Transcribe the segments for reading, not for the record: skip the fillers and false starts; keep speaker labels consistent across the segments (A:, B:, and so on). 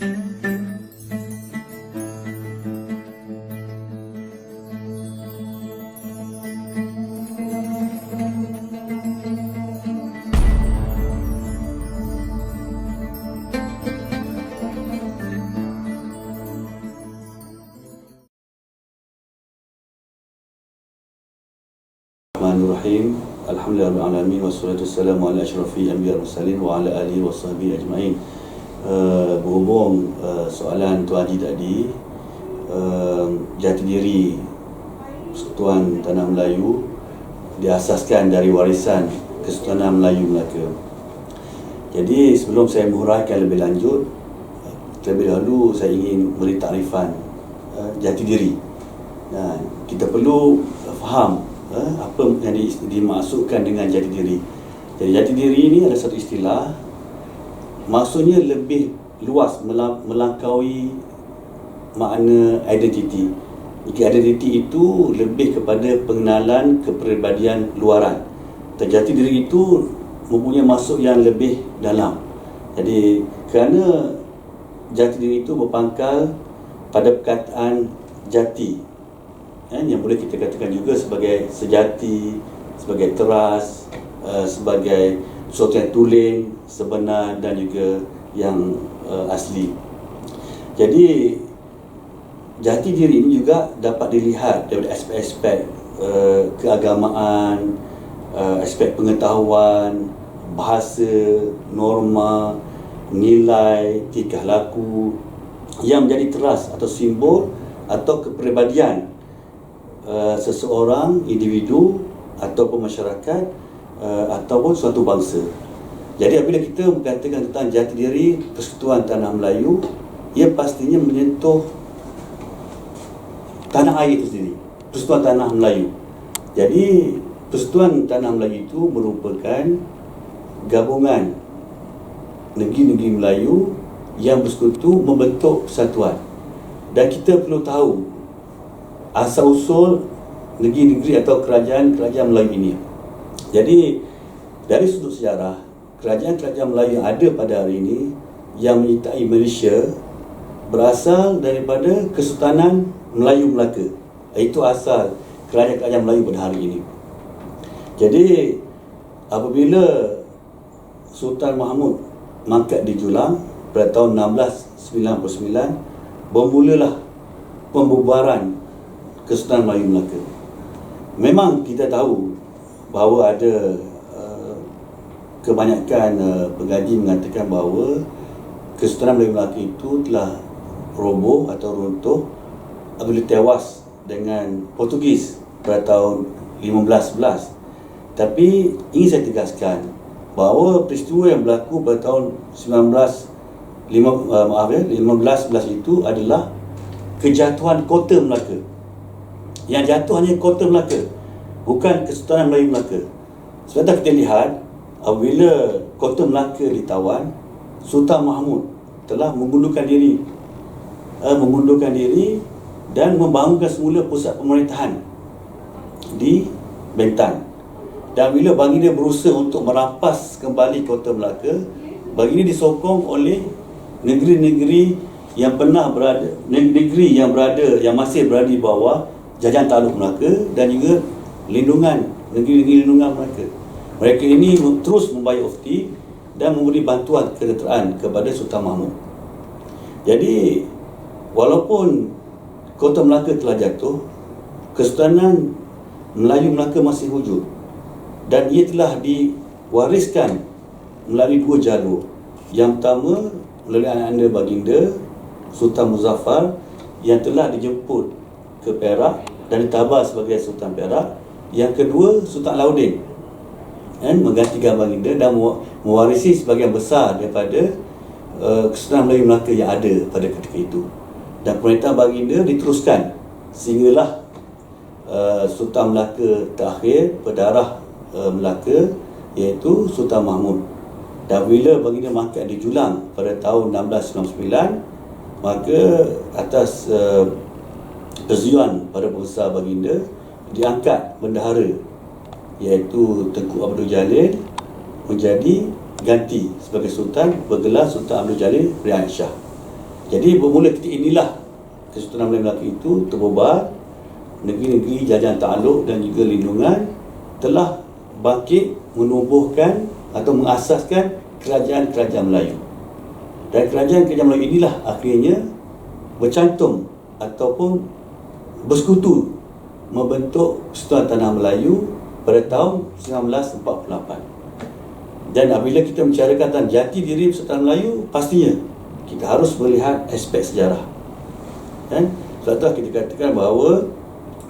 A: Bismillahirrahmanirrahim. Alhamdulillahirrahmanirrahim. Wassalatu wassalamu ala asyrafil anbiya wal mursalin wa ala alihi wa sahbihi ajma'in. Berhubung soalan Tuan Haji tadi, jati diri Persekutuan Tanah Melayu diasaskan dari warisan Kesultanan Melayu Melaka. Jadi sebelum saya menghuraikan lebih lanjut, terlebih dahulu saya ingin beri takrifan jati diri. Kita perlu faham apa yang dimaksudkan dengan jati diri. Jadi jati diri ini adalah satu istilah, maksudnya lebih luas, melampaui makna identiti. Identiti itu lebih kepada pengenalan kepribadian luaran. Jati diri itu mempunyai maksud yang lebih dalam. Jadi kerana jati diri itu berpangkal pada perkataan jati, yang boleh kita katakan juga sebagai sejati, sebagai teras, sebagai sesuatu yang tulen, sebenar dan juga yang asli. Jadi jati diri ini juga dapat dilihat dari aspek-aspek keagamaan, aspek pengetahuan, bahasa, norma, nilai, tingkah laku yang menjadi teras atau simbol atau kepribadian seseorang, individu ataupun masyarakat ataupun suatu bangsa. Jadi apabila kita mengatakan tentang jati diri Persekutuan Tanah Melayu, ia pastinya menyentuh tanah air itu sendiri, Persekutuan Tanah Melayu. Jadi Persekutuan Tanah Melayu itu merupakan gabungan negeri-negeri Melayu yang bersekutu membentuk persatuan. Dan kita perlu tahu asal-usul negeri-negeri atau kerajaan-kerajaan Melayu ini. Jadi dari sudut sejarah, kerajaan-kerajaan Melayu yang ada pada hari ini yang menyertai Malaysia berasal daripada Kesultanan Melayu Melaka. Itu asal kerajaan-kerajaan Melayu pada hari ini. Jadi apabila Sultan Mahmud mangkat di Julang pada tahun 1699, bermulalah pembubaran Kesultanan Melayu Melaka. Memang kita tahu bahawa ada kebanyakan pengkaji mengatakan bahawa Kesultanan Melayu Melaka itu telah roboh atau runtuh apabila tewas dengan Portugis pada tahun 1511. Tapi ingin saya tegaskan bahawa peristiwa yang berlaku pada tahun 1511 itu adalah kejatuhan kota Melaka. Yang jatuh hanya kota Melaka, bukan Kesultanan Melayu Melaka. Sebab kita lihat apabila kota Melaka ditawan, Sultan Mahmud telah mengundurkan diri dan membangunkan semula pusat pemerintahan di Bentan. Dan bila baginda berusaha untuk merampas kembali kota Melaka, baginda disokong oleh negeri-negeri yang pernah berada, negeri yang masih berada di bawah jajahan takluk Melaka dan juga negeri-negeri lindungan Melaka. Mereka ini terus membayar ufti dan memberi bantuan kesejahteraan kepada Sultan Mahmud. Jadi walaupun kota Melaka telah jatuh, Kesultanan Melayu Melaka masih wujud dan ia telah diwariskan melalui dua jalur. Yang pertama melalui anak-anak baginda Sultan Muzaffar yang telah dijemput ke Perak dan ditabar sebagai Sultan Perak. Yang kedua, Sultan Alauddin menggantikan baginda dan mewarisi sebagian besar daripada Kesultanan Melayu Melaka yang ada pada ketika itu. Dan pemerintahan baginda diteruskan sehinggalah Sultan Melaka terakhir, pedarah Melaka, iaitu Sultan Mahmud. Dan bila baginda mangkat di Julang pada tahun 1699, maka atas persetujuan pada pembesar baginda diangkat bendahara, iaitu Tengku Abdul Jalil menjadi ganti sebagai sultan, bergelar Sultan Abdul Jalil Rian Shah. Jadi bermula ketika inilah Kesultanan Melayu Melaka itu terbubar, negeri-negeri jajahan takluk dan juga lindungan telah bangkit menubuhkan atau mengasaskan kerajaan-kerajaan Melayu. Dan kerajaan-kerajaan Melayu inilah akhirnya bercantum ataupun bersekutu membentuk Persatuan Tanah Melayu pada tahun 1948. Dan apabila kita membicarakan tentang jati diri Persatuan Melayu, pastinya kita harus melihat aspek sejarah. Kan? Sebab itulah kita katakan bahawa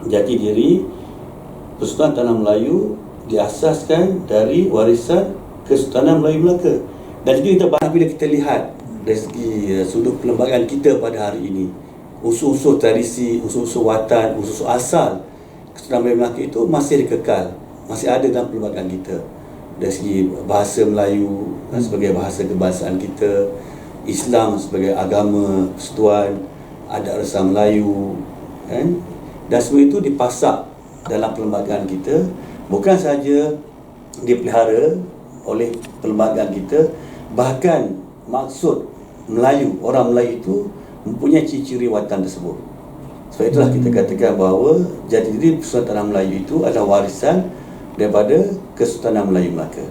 A: jati diri Persatuan Tanah Melayu diasaskan dari warisan Kesultanan Melayu Melaka. Dan juga kita banyak bila kita lihat dari segi sudut perlembagaan kita pada hari ini, unsur-unsur tradisi, unsur-unsur watan, unsur-unsur asal Kesultanan Melayu Melaka itu masih dikekal, masih ada dalam perlembagaan kita. Dari segi bahasa Melayu sebagai bahasa kebangsaan kita, Islam sebagai agama persekutuan, adat rasa Melayu, kan? Dan semua itu dipasak dalam perlembagaan kita, bukan sahaja dipelihara oleh perlembagaan kita, bahkan maksud Melayu, orang Melayu itu mempunyai ciri-ciri watan tersebut. Sebab itulah kita katakan bahawa jati diri Persatuan Tanah Melayu itu adalah warisan daripada Kesultanan Melayu Melaka.